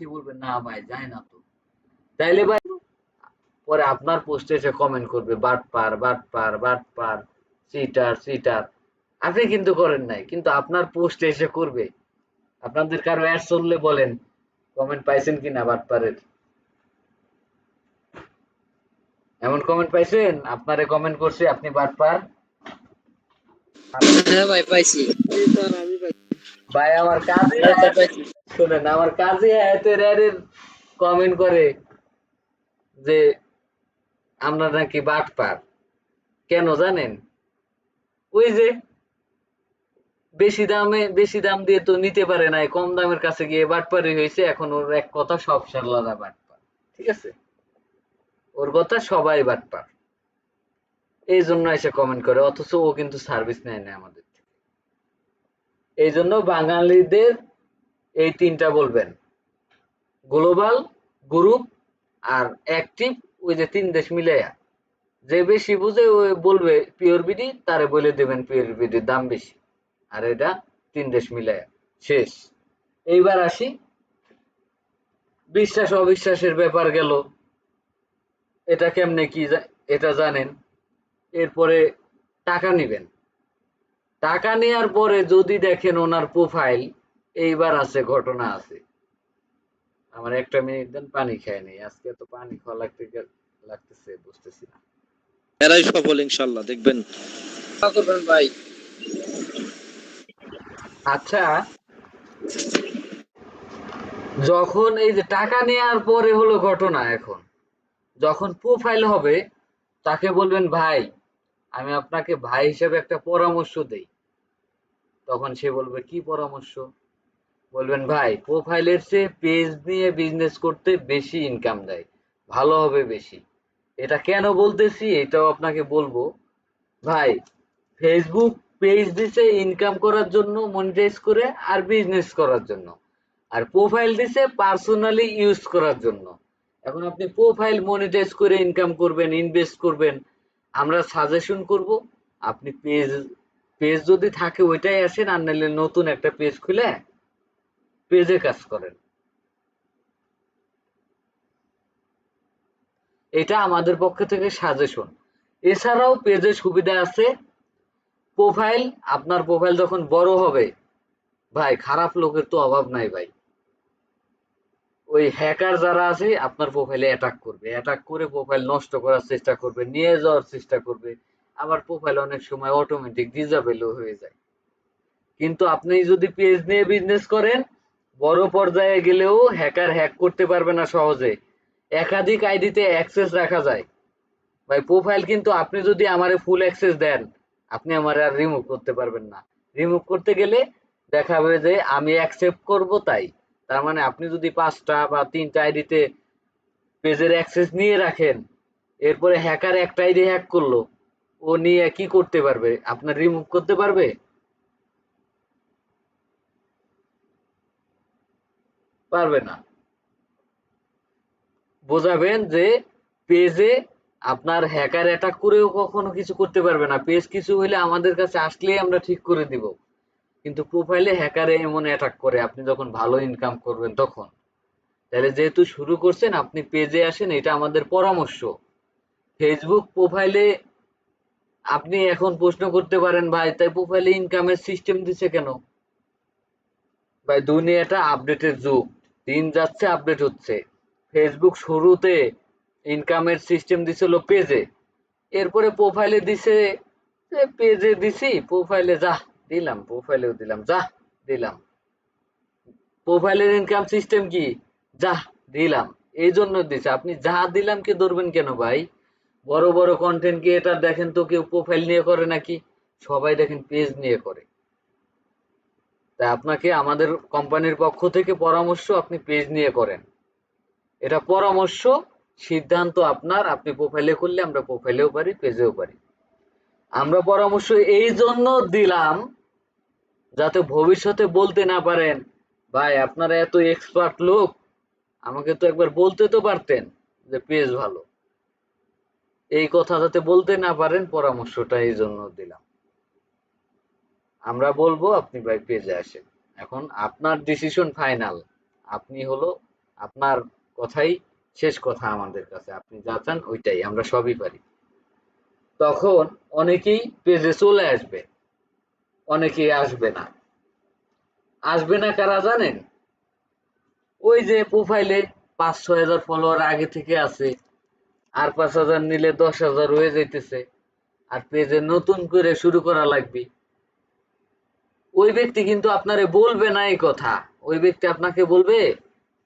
সে বলবে না ভাই যায় না তো, তাইলে ভাই পরে আপনার পোস্টে এসে কমেন্ট করবে বাটপার বাটপার বাটপার, চিটার চিটার। আপনি কিন্তু করেন নাই, কিন্তু আপনার পোস্টে এসে করবে। আপনাদের কারো অ্যাড চললে বলেন কমেন্ট পাইছেন কিনা বাটপারের? এমন কমেন্ট পাইছেন আপনারে কমেন্ট করছে আপনি বাটপার? হ্যাঁ ভাই পাইছি। ভাই আমার কাজে পাইছি। শোনেন, আমার কাজে এতের অ্যাডের কমেন্ট করে যে আমরা নাকি বাটপার। কেন জানেন? ওই যে বেশি দাম দিয়ে তো নিতে পারে নাই, কম দামের কাছে গিয়ে বাটপারি হয়েছে, এখন ওর এক কথা সব সারলারা বাটপার। ঠিক আছে, ওর কথা সবাই বাটপার, এই জন্য এসে কমেন্ট করে, অথচ ও কিন্তু সার্ভিস নেয় না আমাদের থেকে। এই জন্য বাঙালিদের এই তিনটা বলবেন, গ্লোবাল, গ্রুপ আর অ্যাক্টিভ, ওই যে তিন দেশ মিলাইয়া যে বেশি বুঝে ওই বলবে পিওর বিডি, তারে বলে দেবেন পিওর বিডির দাম বেশি। আর এটা তিন দেশ মিলাইয়া শেষ। এইবার আসি, বিশ্বাস অবিশ্বাসের ব্যাপার গেল, এটা কেমনে কি এটা জানেন। এরপরে টাকা নিবেন, টাকা নেওয়ার পরে যদি দেখেন ওনার প্রোফাইল, এইবার আছে ঘটনা আছে। আমার একটা মিনিট দেন, পানি খেয়ে নেই, আজকে তো পানি খাওয়া লাগতেছে বুঝতেছি না। এরাই সফল ইনশাল্লাহ, দেখবেন। করবেন ভাই। আচ্ছা, যখন এই যে টাকা নেওয়ার পরে হলো ঘটনা, এখন যখন প্রোফাইল হবে তাকে বলবেন ভাই, আমি আপনাকে ভাই হিসেবে একটা পরামর্শ দেই। তখন সে বলবে কি পরামর্শ? বলবেন ভাই, প্রোফাইলের চেয়ে পেজ নিয়ে বিজনেস করতে বেশি ইনকাম দেয়, ভালো হবে বেশি। এটা কেন বলতেছি এটাও আপনাকে বলবো। ভাই, ফেসবুক পেজ দিছে ইনকাম করার জন্য, মনিটাইজ করে আর বিজনেস করার জন্য, আর প্রোফাইল দিছে পার্সোনালি ইউজ করার জন্য। এখন আপনি প্রোফাইল মনিটাইজ করে ইনকাম করবেন, ইনভেস্ট করবেন, আমরা সাজেশন করব। আপনি পেজ পেজ যদি থাকে ওইটাই আসেন, আর নাহলে নতুন একটা পেজ খুলে পেজে কাজ করেন। এটা আমাদের পক্ষ থেকে সাজেশন। এছাড়াও পেজের সুবিধা আছে, প্রোফাইল, আপনার প্রোফাইল যখন বড় হবে, ভাই খারাপ লোকের তো অভাব নাই ভাই। ওই হ্যাকার যারা আছে আপনার প্রোফাইলে অ্যাটাক করবে, অ্যাটাক করে প্রোফাইল নষ্ট করার চেষ্টা করবে, নিয়ে যাওয়ার চেষ্টা করবে। আবার প্রোফাইল অনেক সময় অটোমেটিক ডিসেবলও হয়ে যায়। কিন্তু আপনি যদি পেজ নিয়ে বিজনেস করেন, বড় পর্যায়ে গেলেও হ্যাকার হ্যাক করতে পারবে না সহজে। একাধিক আইডিতে অ্যাক্সেস রাখা যায়। ভাই প্রোফাইল কিন্তু আপনি যদি আমারে ফুল অ্যাক্সেস দেন, আপনি আমারে আর রিমুভ করতে পারবেন না। রিমুভ করতে গেলে দেখাবে যে আমি অ্যাকসেপ্ট করব তাই। তার মানে আপনি যদি ৫টা বা ৩টা আইডিতে পেজের অ্যাক্সেস নিয়ে রাখেন, এরপরে হ্যাকার একটা আইডি হ্যাক করলো, ও নিয়ে কি করতে পারবে? আপনার রিমুভ করতে পারবে? পারবে না। বোঝাবেন যে পেজে আপনার হ্যাকার অ্যাটাক করেও কখনো কিছু করতে পারবে না। পেজ কিছু হলে আমাদের কাছে আসলেই আমরা ঠিক করে দিব। কিন্তু প্রোফাইলে হ্যাকারে এমন অ্যাটাক করে আপনি যখন ভালো ইনকাম করবেন তখন। তাহলে যেহেতু শুরু করছেন, আপনি পেজে আসেন, এটা আমাদের পরামর্শ। ফেসবুক প্রোফাইলে আপনি এখন প্রশ্ন করতে পারেন ভাই, তাই প্রোফাইলে ইনকামের সিস্টেম দিছে কেন? ভাই দুনিয়াটা আপডেটের যুগ, দিন যাচ্ছে আপডেট হচ্ছে। ফেসবুক শুরুতে ইনকামের সিস্টেম দিছিল পেজে, এরপরে প্রোফাইলে দিছে, পেজে দিছি প্রোফাইলে যা দিলাম, প্রোফাইলেও দিলাম যা দিলাম। প্রোফাইলের ইনকাম সিস্টেম কি? যা দিলাম। এই জন্য দিছে, আপনি যা দিলাম কে ধরবেন কেন ভাই? বড় বড় কন্টেন্ট ক্রিয়েটার দেখেন তো কেউ প্রোফাইল নিয়ে করে নাকি? সবাই দেখেন পেজ নিয়ে করে। তাই আপনাকে আমাদের কোম্পানির পক্ষ থেকে পরামর্শ, আপনি পেজ নিয়ে করেন। এটা পরামর্শ, সিদ্ধান্ত আপনার। আপনি প্রোফাইলে করলে আমরা প্রোফাইলেও পারি, পেজেও পারি। আমরা পরামর্শ এই জন্য দিলাম যাতে ভবিষ্যতে বলতে না পারেন ভাই আপনারা এত এক্সপার্ট লোক, আমাকে তো একবার বলতে তো পারতেন যে পেজ ভালো। এই কথা যাতে বলতে না পারেন, পরামর্শটা এই জন্য দিলাম। আমরা বলবো আপনি ভাই পেজে আসেন। এখন আপনার ডিসিশন ফাইনাল। আপনি হলো আপনার কথাই শেষ কথা আমাদের কাছে, আপনি যা চান ওইটাই, আমরা সবই পারি। তখন অনেকেই পেজে চলে আসবে, অনেকেই আসবে না। আসবে না কারা জানেন? ওই যে প্রোফাইলে ৫-৬ হাজার ফলোয়ার আগে থেকে আছে, আর ৫,০০০ নিলে ১০,০০০ হয়ে যাইতেছে, আর পেজে নতুন করে শুরু করা লাগবে। ওই ব্যক্তি কিন্তু আপনারে বলবে না এই কথা। ওই ব্যক্তি আপনাকে বলবে,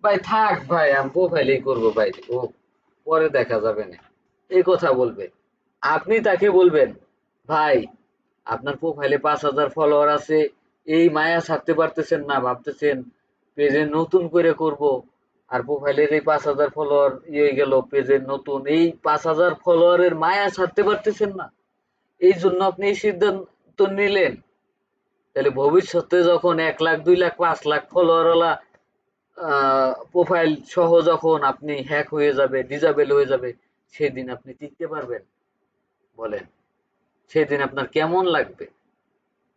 ভাই থাক ভাই, আমি প্রোফাইলেই করবো ভাই, ও পরে দেখা যাবে না, এই কথা বলবে। আপনি তাকে বলবেন, ভাই আপনার প্রোফাইলে ৫,০০০ ফলোয়ার আছে, এই মায়া ছাড়তে পারতেছেন না, ভাবতেছেন পেজে নতুন করে করব, আর প্রোফাইলের এই ৫,০০০ ফলোয়ার ইয়ে গেল, পেজের নতুন এই ৫,০০০ ফলোয়ারের মায়া ছাড়তে পারতেছেন না, এই জন্য আপনি এই সিদ্ধান্ত নিলেন। তাহলে ভবিষ্যতে যখন ১ লাখ, ২ লাখ, ৫ লাখ ফলোয়ারওয়ালা প্রোফাইল সহ যখন আপনি হ্যাক হয়ে যাবে, ডিজেবল হয়ে যাবে, সেদিন আপনি টিকতে পারবেন? বলেন, সেদিন আপনার কেমন লাগবে?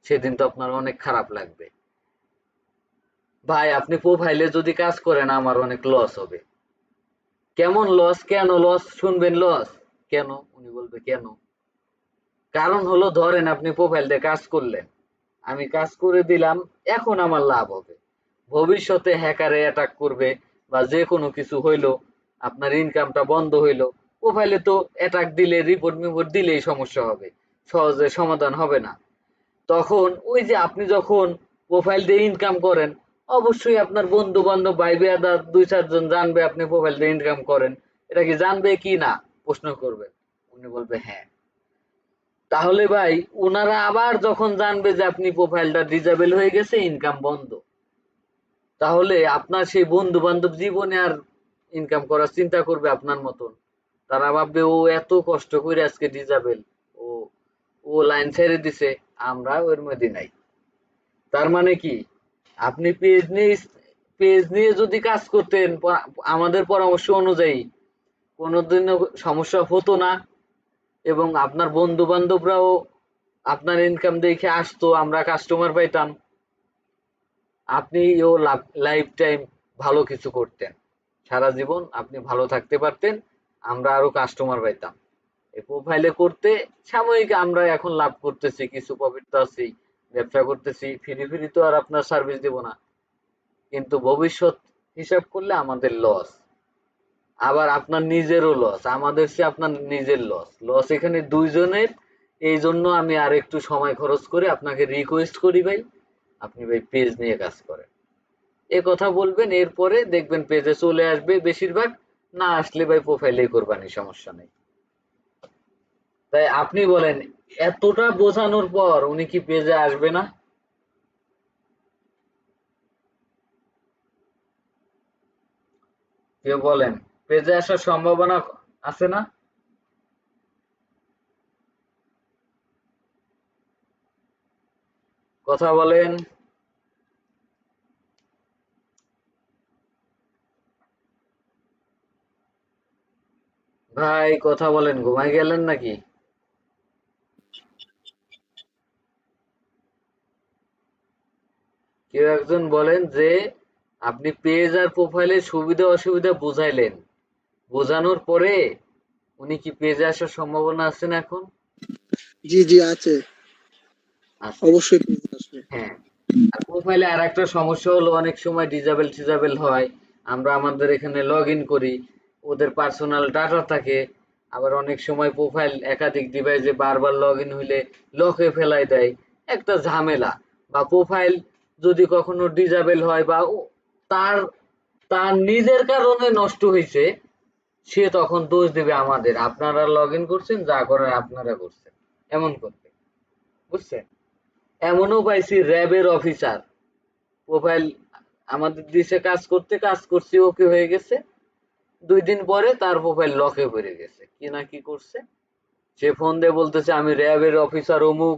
সেদিন তো আপনার অনেক খারাপ লাগবে। ভাই আপনি প্রোফাইলে যদি কাজ করেন আমার অনেক লস হবে। কেমন লস? কেন লস? শুনবেন লস কেন? উনি বলবে কেন? কারণ হলো, ধরেন আপনি প্রোফাইল দিয়ে কাজ করলেন, আমি কাজ করে দিলাম, এখন আমার লাভ হবে। ভবিষ্যতে হ্যাকারে অ্যাটাক করবে বা যে কোনো কিছু হইলো, আপনার ইনকামটা বন্ধ হইলো, প্রোফাইলে তো অ্যাটাক দিলে, রিপোর্ট মিপোর্ট দিলেই সমস্যা হবে, সহজে সমাধান হবে না। তখন ওই যে আপনি যখন প্রোফাইল দিয়ে ইনকাম করেন, অবশ্যই আপনার বন্ধু বান্ধব, ভাই বেয়াদা ২-৪ জন জানবে আপনি প্রোফাইল দিয়ে ইনকাম করেন। এটা কি জানবে কি না? প্রশ্ন করবে। উনি বলবে হ্যাঁ। তাহলে ভাই ওনারা আবার যখন জানবে যে আপনি প্রোফাইলটা ডিজেবল হয়ে গেছে, ইনকাম বন্ধ, তাহলে আপনার সেই বন্ধু বান্ধব জীবনে আর ইনকাম করার চিন্তা করবে আপনার মতন? তারা ভাববে ও এত কষ্ট করে আজকে ডিজেবল, ও ও লাইন ছেড়ে দিছে, আমরা ওর মধ্যে নাই। তার মানে কি, আপনি পেজ নিয়ে যদি কাজ করতেন আমাদের পরামর্শ অনুযায়ী, কোনোদিনও সমস্যা হতো না, এবং আপনার বন্ধু বান্ধবরাও আপনার ইনকাম দেখে আসতো, আমরা কাস্টমার পাইতাম, আপনিও লাইফ টাইম ভালো কিছু করতেন, সারা জীবন আপনি ভালো থাকতে পারতেন, আমরা আরো কাস্টমার পাইতাম। এই প্রোফাইলে করতে সাময়িক আমরা এখন লাভ করতেছি, কিছু প্রফিট তো আছেই, ব্যবসা করতেছি, ফ্রি ফ্রি তো আর আপনার সার্ভিস দেব না, কিন্তু ভবিষ্যৎ হিসাব করলে আমাদের লস। আবার আপনার নিজেরও লস, আমাদের চেয়ে আপনার নিজের লস, লস এখানে দুইজনের। এই জন্য আমি আর একটু সময় খরচ করে আপনাকে রিকোয়েস্ট করি ভাই, আপনি ভাই পেজ নিয়ে কাজ করেন। এ কথা বলবেন, এরপরে দেখবেন পেজে চলে আসবে বেশিরভাগ, না আসলে ভাই প্রোফাইলেই করবানি, সমস্যা নেই। তাই আপনি বলেন, এতটা বোঝানোর পর উনি কি পেজে আসবে না? কেউ বলেন, পেজে আসার সম্ভাবনা আছে না? কথা বলেন। ভাই কথা বলেন, ঘুমাই গেলেন নাকি? কেউ একজন বলেন যে আপনি পেজ আর প্রোফাইলের সুবিধা অসুবিধা বুঝাইলেন, বোঝানোর পরে উনি কি পেজে আসার সম্ভাবনা আছে না এখন? জি জি আছে, আছে। অবশ্যই পেজ আসবে। হ্যাঁ। আর প্রোফাইলে আর একটা সমস্যা হলো, অনেক সময় ডিজেবল টিজেবল হয়, আমরা আমাদের এখানে লগ ইন করি, ওদের পার্সোনাল ডাটা থাকে, আবার অনেক সময় প্রোফাইল একাধিক ডিভাইসে বারবার লগ ইন হইলে লকে ফেলাই দেয়, একটা ঝামেলা। বা প্রোফাইল যদি কখনো ডিজেবল হয় বা তার তার নিজের কারণে নষ্ট হয়েছে, সে তখন দোষ দেবে আমাদের, আপনারা লগ ইন করছেন, যা করার আপনারা করছেন, এমন করবে। বুঝছেন? এমনও পাইছি র্যাবের অফিসার, প্রোফাইল আমাদের দেশে কাজ করতে, কাজ করছি, ওকে হয়ে গেছে, 2 দিন পরে তার প্রোফাইল লকে পড়ে গেছে, কি না কি করছে, সে ফোন দিয়ে বলতেছে আমি র্যাবের অফিসার অমুক,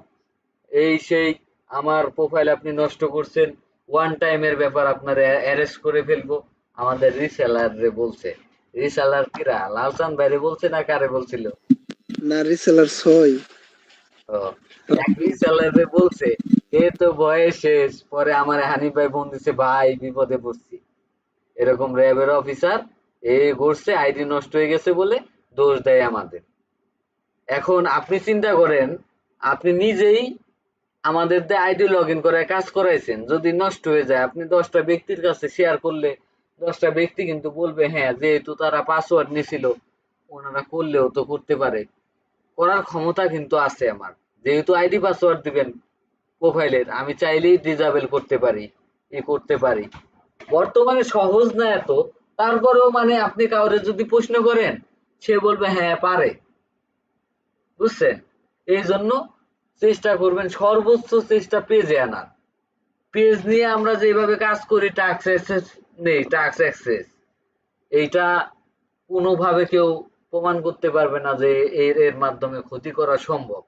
এই সেই, আমার প্রোফাইল আপনি নষ্ট করছেন, ওয়ান টাইমের ব্যাপার, আপনার অ্যারেস্ট করে ফেলবো। আমাদের রিসেলার রে বলছে। রিসেলার কিরা, লালচাঁদ বাইরে বলছে না কারে বলছিল? না, রিসেলার 6। ও, এক রিসেলার রে বলছে, এ তো বয়স শেষ, পরে আমার হানিফ ভাই ফোন দিছে, ভাই বিপদে পড়ছি, এরকম র্যাবের অফিসার এই করছে, আইডি নষ্ট হয়ে গেছে বলে দোষ দেয় আমাদের। এখন আপনি চিন্তা করেন, আপনি নিজেই আমাদের দিয়ে আইডি লগ ইন করে কাজ করাইছেন, যদি নষ্ট হয়ে যায় আপনি 10টা ব্যক্তির কাছে শেয়ার করলে 10টা ব্যক্তি কিন্তু বলবে হ্যাঁ যেহেতু তারা পাসওয়ার্ড নিছিল ওনারা করলেও তো করতে পারে। করার ক্ষমতা কিন্তু আছে আমার, যেহেতু আইডি পাসওয়ার্ড দিবেন প্রোফাইলের, আমি চাইলেই ডিসেবল করতে পারি, করতে পারি। বর্তমানে সহজ না এত, তারপরেও মানে আপনি কাউরে যদি প্রশ্ন করেন সে বলবে হ্যাঁ পারে, বুঝছেন? এই জন্য চেষ্টা করবেন সর্বোচ্চ চেষ্টা পেজে আনার। পেজ নিয়ে আমরা যেভাবে কাজ করি টাস্ক অ্যাক্সেস নেই, টাস্ক অ্যাক্সেস এইটা কোনোভাবে কেউ প্রমাণ করতে পারবে না যে এর মাধ্যমে ক্ষতি করা সম্ভব।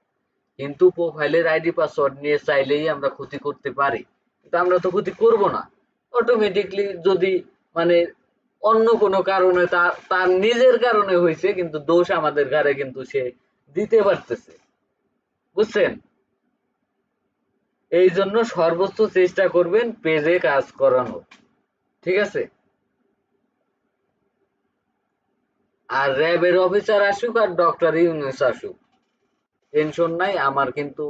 কিন্তু প্রোফাইলের আইডি পাসওয়ার্ড নিয়ে চাইলেই আমরা ক্ষতি করতে পারি, কিন্তু আমরা তো ক্ষতি করব না। অটোমেটিকলি যদি মানে অন্য কোনো কারণে তার নিজের কারণে হয়েছে, কিন্তু দোষ আমাদের ঘাড়ে কিন্তু সে দিতে পারতেছে, বুঝছেন? এই জন্য সর্বোচ্চ চেষ্টা করবেন পেজে কাজ করানো, ঠিক আছে? আর র্যাবের অফিসার আসুক আর ডক্টর ইউনূস আসুক, টেনশন নাই আমার, কিন্তু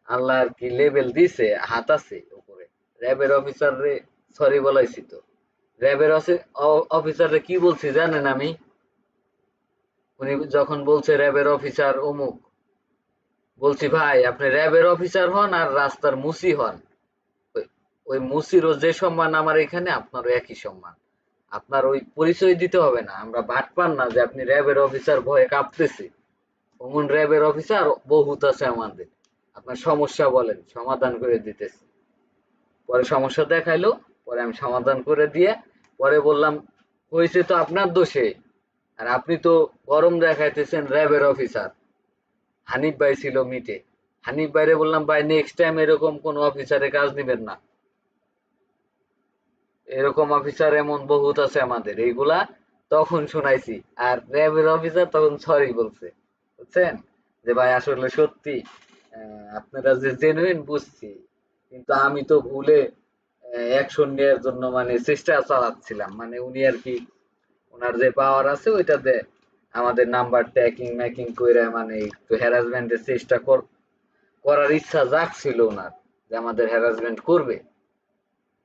আল্লাহ আর কি লেভেল দিছে, হাত আছে উপরে। র্যাবের অফিসার রে সরি বলাইছি তো। র্যাবের অফিসার রে কি বলছি জানেন? আমি উনি যখন বলছে র্যাবের অফিসার অমুক, বলছি ভাই আপনি র্যাবের অফিসার হন আর রাস্তার মুসি হন, ওই মুসিরও যে সম্মান আমার এখানে আপনারও একই সম্মান। আপনার ওই পরিচয় দিতে হবে না, আমরা বাটপার না যে আপনি র্যাবের অফিসার ভয়ে কাঁপতেছি। অমন র্যাবের অফিসার বহুত আছে আমাদের, আপনার সমস্যা বলেন সমাধান করে দিতেছি। পরে সমস্যা দেখাইলো, পরে আমি সমাধান করে দিয়ে পরে বললাম হয়েছে তো আপনার দোষে, আর আপনি তো গরম দেখাইতেছেন র্যাবের অফিসার। হানিফ ভাই ছিল মিটে, হানিফ ভাইরে বললাম ভাই নেক্সট টাইম এরকম কোন অফিসারের কাজ নিবেন না, এরকম অফিসার এমন বহুত আছে আমাদের, এইগুলা তখন শুনাইছি। আর র্যাবের অফিসার তখন সরি বলছে, বুঝছেন? যে ভাই আসলে সত্যি আপনারা যে জেনুইন বুঝছি, কিন্তু আমি তো ভুলে অ্যাকশন নেওয়ার জন্য মানে চেষ্টা চালাচ্ছিলাম, মানে উনি আর কি ওনার যে পাওয়ার আছে ওইটাতে আমাদের নাম্বার ট্যাকিং ম্যাকিং করে মানে একটু হ্যারাসমেন্টের চেষ্টা করার ইচ্ছা জাগছিল ওনার, যে আমাদের হ্যারাসমেন্ট করবে।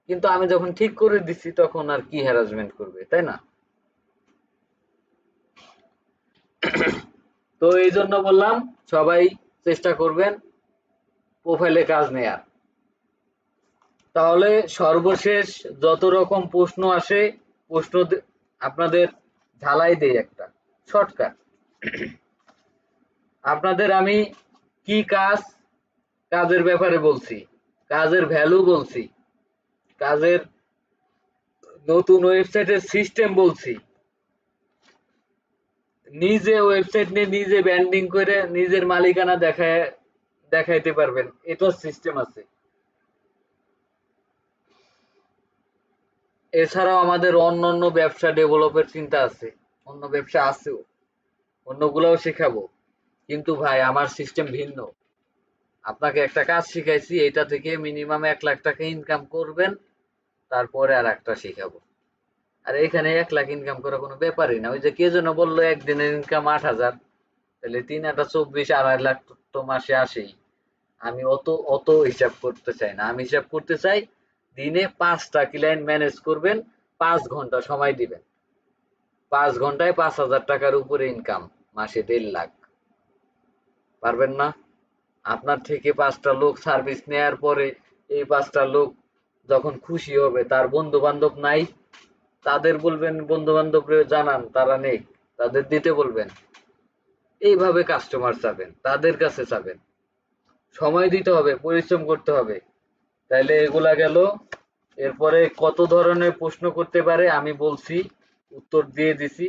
কিন্তু আমি যখন ঠিক করে দিচ্ছি তখন আর কি হ্যারাসমেন্ট করবে, তাই না? তো এই জন্য বললাম সবাই চেষ্টা করবেন প্রোফাইলে কাজ নেয়ার। তাহলে সর্বশেষ যত রকম প্রশ্ন আসে প্রশ্ন আপনাদের ঝালাই দেই একটা শর্টকাট। আপনাদের আমি কি কাজ, কাজের ব্যাপারে বলছি, কাজের ভ্যালু বলছি, কাজের নতুন ওয়েবসাইটের সিস্টেম বলছি, নিজে ওয়েবসাইট নিয়ে নিজে ব্র্যান্ডিং করে নিজের মালিকানা দেখাইতে পারবেন, এটার সিস্টেম আছে। এছাড়াও আমাদের অন্যান্য ব্যবসা ডেভেলপের চিন্তা আছে, অন্য ব্যবসা আছেও, অন্যগুলোও শেখাবো। কিন্তু ভাই আমার সিস্টেম ভিন্ন। আপনাকে একটা কাজ শিখাইছি, এটা থেকে মিনিমাম 1 লাখ টাকা ইনকাম করবেন, তারপরে আর একটা শিখাবো। আর এখানে 1 লাখ ইনকাম করা কোনো ব্যাপারই না। ওই যে কে যেন বললো একদিনের ইনকাম 8,000, তাহলে 3 8 24 2.5 লাখ তো মাসে আসেই। আমি অত অত হিসাব করতে চাই না, আমি হিসাব করতে চাই দিনে 5টা ক্লায়েন্ট ম্যানেজ করবেন, 5 ঘন্টা সময় দিবেন, 5 ঘন্টায় 5,000 টাকার উপরে ইনকাম, মাসে 1.5 লাখ। পারবেন না? আপনার থেকে 5টা লোক সার্ভিস নেয়ার পরে এই 5টা লোক যখন খুশি হবে, তার বন্ধু বান্ধব নাই, তাদের বলবেন বন্ধু বান্ধবরে জানান তারা নেই, তাদের দিতে বলবেন। এইভাবে কাস্টমার চাবেন, তাদের কাছে চাবেন, সময় দিতে হবে, পরিশ্রম করতে হবে। তাইলে এগুলা গেল। এরপরে কত ধরনের প্রশ্ন করতে পারে আমি বলছি, উত্তর দিয়ে দিছি।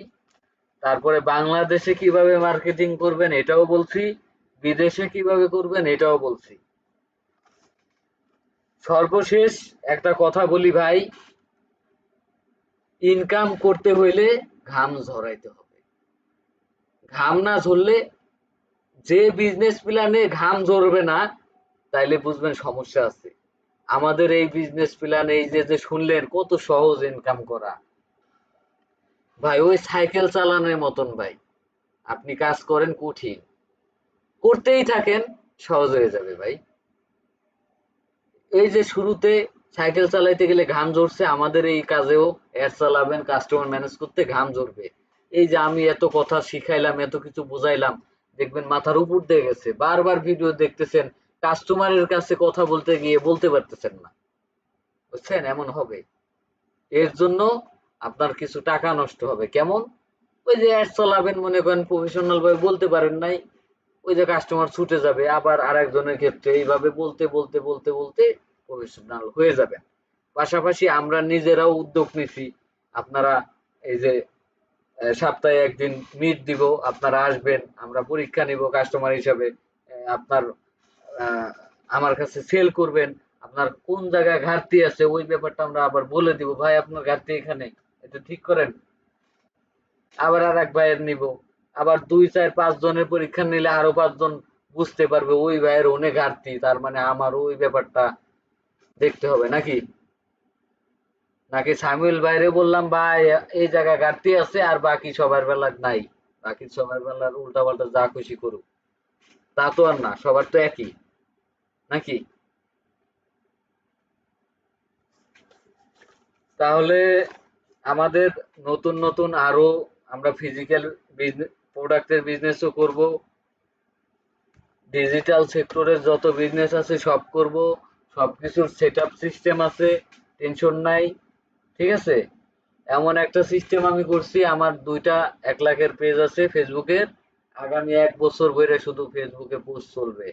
তারপরে বাংলাদেশে কিভাবে মার্কেটিং করবেন এটাও বলছি, বিদেশে কিভাবে করবেন এটাও বলছি। সর্বশেষ একটা কথা বলি ভাই, ইনকাম করতে হইলে ঘাম ঝরাইতে হবে। ঘাম না ঝরলে, যে বিজনেস প্ল্যানে ঘাম ঝরবে না তাইলে বুঝবেন সমস্যা আছে। আমাদের এই বিজনেস প্ল্যান, এই যে শুনলেন কত সহজ ইনকাম করা, ভাই ওই সাইকেল চালানোর মতন ভাই, আপনি কাজ করেন কঠিন, করতেই থাকেন, সহজ হয়ে যাবে ভাই। এই যে শুরুতে সাইকেল চালাইতে গেলে ঘাম ঝরছে, আমাদের এই কাজেও অ্যাড চালাবেন, কাস্টমার ম্যানেজ করতে ঘাম ঝরবে। এই যে আমি এত কথা শিখাইলাম, এত কিছু বুঝাইলাম, দেখবেন মাথার উপর দিয়ে গেছে, বারবার ভিডিও দেখতেছেন, কাস্টমারের কাছে কথা বলতে গিয়ে বলতে পারতেছেন না, বুঝছেন? এমন হবে। এর জন্য আপনার কিছু টাকা নষ্ট হবে। কেমন? ওই যে অ্যাড চালাবেন, মনে করেন প্রফেশনাল ভাবে বলতে পারেন নাই, ওই যে কাস্টমার ছুটে যাবে, আবার আরেকজনের ক্ষেত্রে এইভাবে বলতে বলতে বলতে বলতে প্রফেশনাল হয়ে যাবেন। পাশাপাশি আমরা নিজেরাও উদ্যোগ নিছি, আপনারা এই যে সপ্তাহে একদিন মিট দিব, আপনারা আসবেন, আমরা পরীক্ষা নিব কাস্টমার হিসাবে, আপনার আহ, আমার কাছে সেল করবেন, আপনার কোন জায়গায় ঘাটতি আছে ওই ব্যাপারটা আমরা আবার বলে দিব, ভাই আপনার ঘাটতি এখানে, এটা ঠিক করেন। আবার আর এক ভাইয়ের নিব, আবার 2 4 5 জনের পরীক্ষা নিলে আরো 5 জন বুঝতে পারবে ওই ভাইয়ের অনেক ঘাটতি, তার মানে আমার ওই ব্যাপারটা দেখতে হবে নাকি। নাকি সামিউল ভাইরে বললাম ভাই এই জায়গায় ঘাটতি আছে, আর বাকি সবার বেলা নাই, বাকি সবার বেলার উল্টা পাল্টা যা খুশি করুক, তা তো আর না, সবার তো একই নাকি। তাহলে আমাদের নতুন নতুন আরো, আমরা ফিজিক্যাল বিজনেস, প্রোডাক্টের বিজনেসও করব, ডিজিটাল সেক্টরের যত বিজনেস আছে সব করব, সবকিছুর সেটআপ সিস্টেম আছে, টেনশন নাই, ঠিক আছে। এমন একটা সিস্টেম আমি করছি, আমার 1 লাখের পেজ আছে ফেসবুকের, আগামী 1 বছর ধরে শুধু ফেসবুকে পোস্ট চলবে,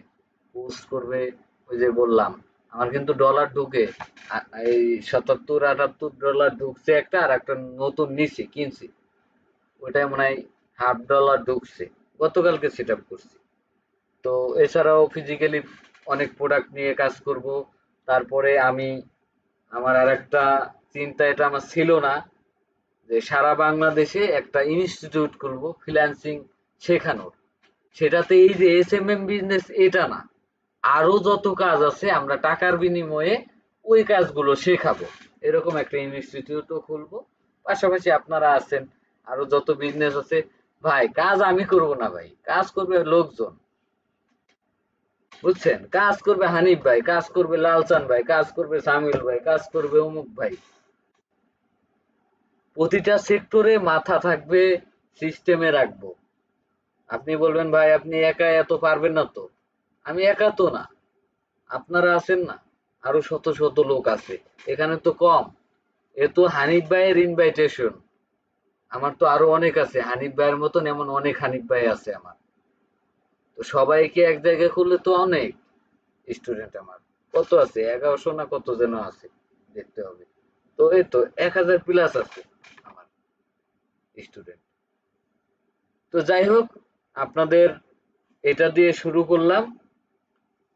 পোস্ট করবে। ওই যে বললাম, আমার কিন্তু ডলার ঢুকে, এই 77 78 ডলার ঢুকছে একটা, আর একটা নতুন নিছি কিনছি, ওইটাই মনে হয় $1/2 ঢুকছে, গতকালকে সেট আপ করছি। তো এছাড়াও ফিজিক্যালি অনেক প্রোডাক্ট নিয়ে কাজ করব। তারপরে আমি, আমার আরেকটা চিন্তা, এটা আমার ছিল না, যে সারা বাংলাদেশে একটা ইনস্টিটিউট করব ফ্রিল্যান্সিং শেখানোর। সেটাতে এই যে এসএমএম বিজনেস এটা না, আরো যত কাজ আছে আমরা টাকার বিনিময়ে ওই কাজগুলো শেখাবো, এরকম একটা ইনস্টিটিউটও খুলবো। পাশাপাশি আপনারা আছেন, আরো যত বিজনেস আছে, ভাই কাজ আমি করব না ভাই, কাজ করবে লোকজন, বুঝছেন? কাজ করবে হানিফ ভাই, কাজ করবে লালচান ভাই, কাজ করবে সামিল ভাই, কাজ করবে অমুক ভাই। প্রতিটা সেক্টরে মাথা থাকবে, সিস্টেমে রাখবো। আপনি বলবেন ভাই আপনি একা এত পারবেন না তো, আমি একা তো না, আপনারা আছেন না, আরো শত শত লোক আছে, এখানে তো কম। এ তো হানিফ ভাইয়ের ইনভাইটেশন, আমার তো আরো অনেক আছে হানিফ ভাইয়ের মতন, এমন অনেক হানিফ ভাই আছে আমার। তো সবাইকে এক জায়গায় করলে তো অনেক স্টুডেন্ট আমার কত আছে, 1100 না কত যেন আছে, দেখতে হবে। তো এই তো 1000 প্লাস আছে আমার স্টুডেন্ট। তো যাই হোক, আপনাদের এটা দিয়ে শুরু করলাম,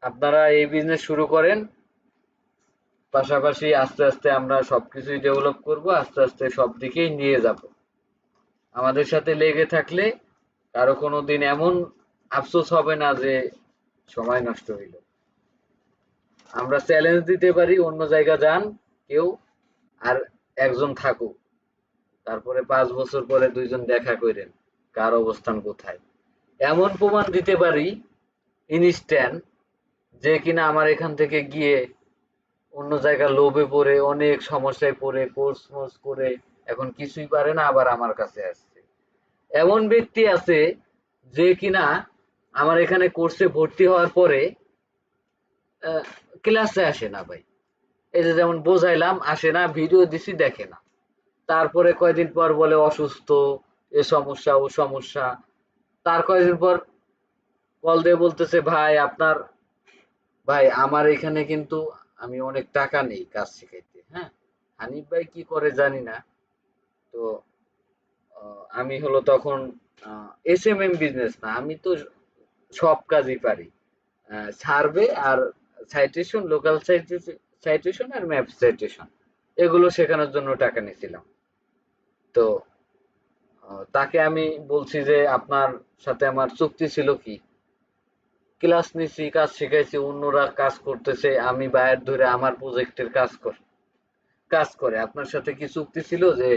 আপনারা এই বিজনেস শুরু করেন, পাশাপাশি আস্তে আস্তে আমরা সবকিছুই ডেভেলপ করব, আস্তে আস্তে সব দিকেই নিয়ে যাব। আমাদের সাথে লেগে থাকলে কারো কোনো দিন এমন আফসোস হবে না যে সময় নষ্ট হইল। আমরা চ্যালেঞ্জ দিতে পারি, অন্য জায়গা যান কেউ, আর একজন থাকুক, তারপরে 5 বছর পরে 2 জন দেখা করেন কার অবস্থান কোথায়, এমন প্রমাণ দিতে পারি ইনস্ট্যান্ট, যে কিনা আমার এখান থেকে গিয়ে অন্য জায়গায় লোভে পড়ে অনেক সমস্যায় পড়ে কোর্স মোর্স করে এখন কিছুই পারে না, আবার আমার কাছে আসছে। এমন ব্যক্তি আছে যে কিনা আমার এখানে কোর্সে ভর্তি হওয়ার পরে ক্লাসে আসে না ভাই, এই যে যেমন বোঝাইলাম আসে না, ভিডিও দিছি দেখে না, তারপরে কয়দিন পর বলে অসুস্থ, এ সমস্যা ও সমস্যা। তার কয়দিন পর কল দিয়ে বলতেছে ভাই আপনার, ভাই আমার এখানে কিন্তু আমি অনেক টাকা নেই কাজ শিখাইতে, হ্যাঁ, হানিফ ভাই কি করে জানি না। তো আমি হলো তখন এসএমএম বিজনেস না, আমি তো সব কাজই পারি, সার্ভে আর সাইটেশন, লোকাল সাইটেশন আর ম্যাপ সাইটেশন, এগুলো শেখানোর জন্য টাকা নিয়েছিলাম। তো তাকে আমি বলছি যে আপনার সাথে আমার চুক্তি ছিল কি, ক্লাস নিছি, কাজ শিখাইছি, অন্যরা কাজ করতেছে, আমি বায়ার ধরে আমার প্রজেক্টের কাজ করে, আপনার সাথে কি চুক্তি ছিল যে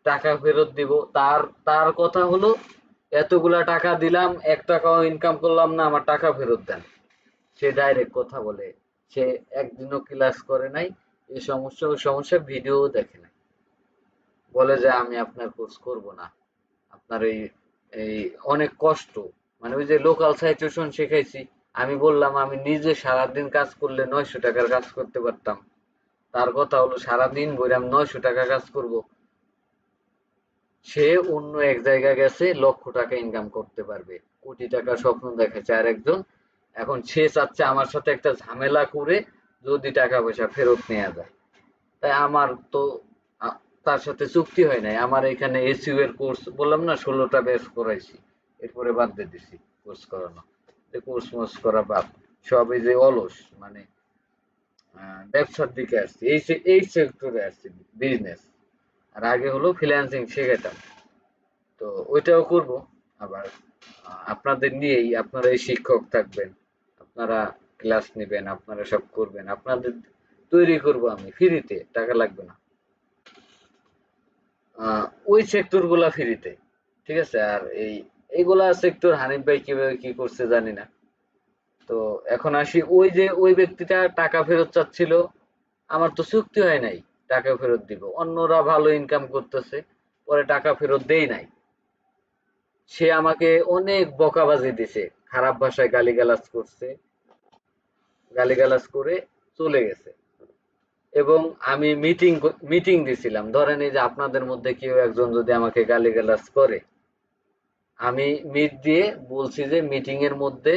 টাকা ফেরত দিব। তার তার কথা হলো এতগুলা টাকা দিলাম, 1 টাকাও ইনকাম করলাম না, আমার টাকা ফেরত দেন। সে ডাইরেক্ট কথা বলে, সে একদিনও ক্লাস করে নাই, এই সমস্যা ওই সমস্যা, ভিডিও দেখে নাই, বলে যে আমি আপনার কোর্স করব না, আপনার এই এই অনেক কষ্ট, মানে ওই যে লোকাল সাইটেশন শেখাইছি, আমি বললাম আমি নিজে সারাদিন কাজ করলে 900 টাকার কাজ করতে পারতাম, তার কথা হলো সারাদিন ভরে আমি 900 টাকা কাজ করব, সে অন্য এক জায়গায় গেছে, লক্ষ টাকা ইনকাম করতে পারবে, কোটি টাকার স্বপ্ন দেখাচ্ছে আর একজন, এখন সে চাচ্ছে আমার সাথে একটা ঝামেলা করে যদি টাকা পয়সা ফেরত নেওয়া যায়। তাই আমার তো তার সাথে চুক্তি হয় নাই। আমার এখানে এসইউ এর কোর্স বললাম না, 16টা ব্যাচ করাইছি, এরপরে বাদ দিয়ে দিছি কোর্স করানো, কোর্স মোর্স করা বাদ, সব এই যে অলস, মানে ব্যবসার দিকে আসছি, এই সেক্টরে আসছি, বিজনেস। আর আগে হলো ফ্রিল্যান্সিং শেখাতাম, তো ওইটাও করব। আবার আপনাদের নিয়েই, আপনারা এই শিক্ষক থাকবেন, আপনারা ক্লাস নেবেন, আপনারা সব করবেন, আপনাদের তৈরি করব আমি ফ্রিতে, টাকা লাগবে না। ওই সেক্টর গুলা ফ্রিতে, ঠিক আছে। আর এইগুলা সেক্টর হানিফ ভাই কিভাবে কি করছে জানি না। তো এখন আসি, ওই যে ওই ব্যক্তিটা টাকা ফেরত চাচ্ছিল, আমার তো চুক্তি হয় নাই টাকা ফেরত দিব, অন্যরা ভালো ইনকাম করতেছে, পরে টাকা ফেরত দেই নাই। সে আমাকে অনেক বকাবাজি দিছে, খারাপ ভাষায় গালিগালাজ করছে, গালিগালাজ করে চলে গেছে। এবং আমি মিটিং দিছিলাম, ধরেন এই যে আপনাদের মধ্যে কেউ একজন যদি আমাকে গালিগালাজ করে, আমি মিট দিয়ে বলছি যে মিটিং এর মধ্যে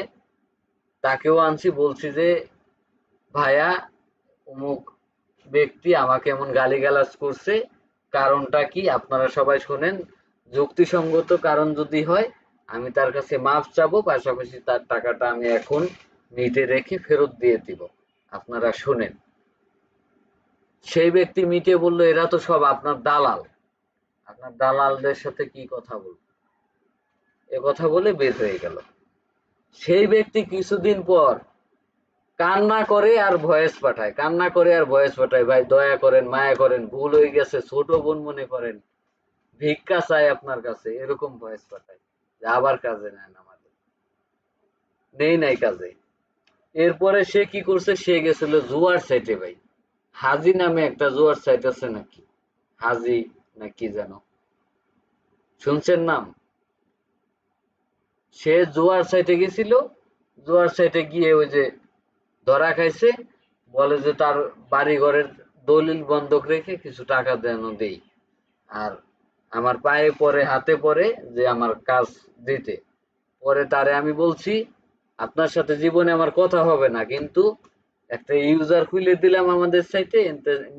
তাকেও আনছি, বলছি যে ভাইয়া অমুক ব্যক্তি আমাকে এমন গালিগালাজ করছে, কারণটা কি আপনারা সবাই শোনেন, যুক্তিসঙ্গত কারণ যদি হয় আমি তার কাছে মাফ চাবো, পাশাপাশি তার টাকাটা আমি এখন মিটে রেখে ফেরত দিয়ে দিব, আপনারা শোনেন। সেই ব্যক্তি মিটে বলল এরা তো সব আপনার দালাল, আপনার দালালদের সাথে কি কথা বলবো, এ কথা বলে বের হয়ে গেল। সেই ব্যক্তি কিছুদিন পর কান্না করে আর ভয়েস পাঠায়, কান্না করে আর ভয়েস পাঠায়, ভাই দয়া করেন, মায়া করেন, ভুল হয়ে গেছে, ছোট বোন মনে করেন, ভিক্ষা চায় আপনার কাছে, এরকম ভয়েস পাঠায়, যে আবার কাজে নেন আমাদের, নেই নাই কাজে। এরপরে সে কি করছে, সে গেছিল জুয়ার সাইটে ভাই, হাজি নামে একটা জুয়ার সাইট আছে নাকি, হাজি না কি যেন, শুনছেন নাম? সে জুয়ার সাইটে গেছিল, জুয়ার সাইটে গিয়ে ওই যে ধরা খাইছে, বলে যে তার বাড়ি ঘরের দলিল বন্ধক রেখে কিছু টাকা যেন দেই, আর আমার পায়ে পড়ে, হাতে পড়ে যে আমার কাজ দিতে। পরে তারে আমি বলছি আপনার সাথে জীবনে আমার কথা হবে না, কিন্তু একটা ইউজার খুলে দিলাম আমাদের সাইটে,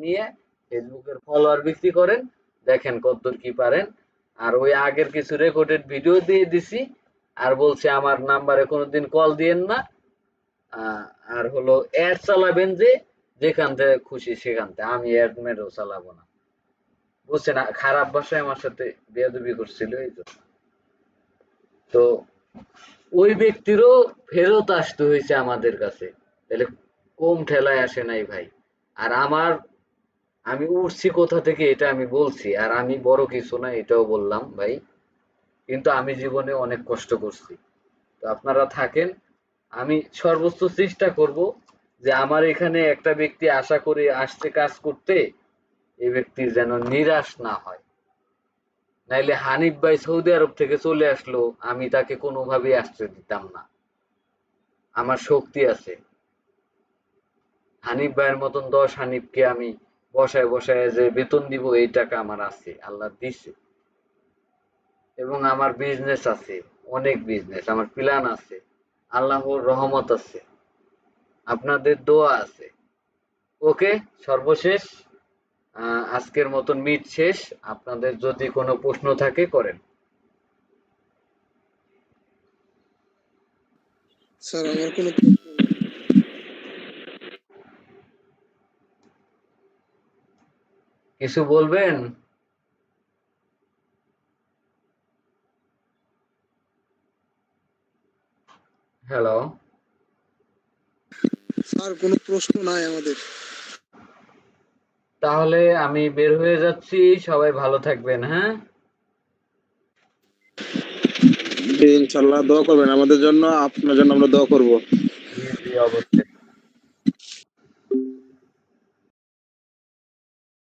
নিয়ে ফেসবুকের ফলোয়ার বিক্রি করেন, দেখেন কতদূর কি পারেন। আর ওই আগের কিছু রেকর্ডেড ভিডিও দিয়ে দিছি, আর বলছে আমার নাম্বারে কোনোদিন কল দিয়েন না, আর হলো অ্যাড চালাবেন যে যেখান থেকে খুশি সেখান থেকে, আমি অ্যাড মেরেও চালাবো না, বুঝছেন, খারাপ ভাষায় আমার সাথে বেয়াদবি করছিল এই তো। তো ওই ব্যক্তিরও ফেরত আসতে হয়েছে আমাদের কাছে, তাহলে কম ঠেলায় আসে নাই ভাই। আর আমি উঠছি কোথা থেকে এটা আমি বলছি, আর আমি বড় কিছু না এটাও বললাম ভাই, কিন্তু আমি জীবনে অনেক কষ্ট করছি। তো আপনারা থাকেন, আমি সর্বোচ্চ চেষ্টা করব যে আমার এখানে একটা ব্যক্তি আশা করে আসছে কাজ করতে, এই ব্যক্তি যেন নিরাশ না হয়। নাইলে হানিফ ভাই সৌদি আরব থেকে চলে আসলো, আমি তাকে কোনোভাবেই আশ্রয় দিতাম না, আমার শক্তি আছে। হানিফ ভাইয়ের মতন 10 হানিফকে আমি বসায় বসায় যে বেতন দিব, এই টাকা আমার আছে, আল্লাহ দিছে। এবং আমার বিজনেস আছে, অনেক বিজনেস, আমার প্ল্যান আছে, আল্লাহর রহমত আছে, আপনাদের দোয়া আছে। ওকে, সর্বশেষ আজকের মতন মিট শেষ। আপনাদের যদি কোনো প্রশ্ন থাকে করেন। স্যার আমার কোনো প্রশ্ন নেই। কিছু বলবেন? হ্যালো। স্যার কোনো প্রশ্ন নাই আমাদের। তাহলে আমি বের হয়ে যাচ্ছি, সবাই ভালো থাকবেন। হ্যাঁ, জি, ইনশাল্লাহ দোয়া করবেন আমাদের জন্য, আপনার জন্য আমরা দোয়া করব। জি জি, অবশ্যই।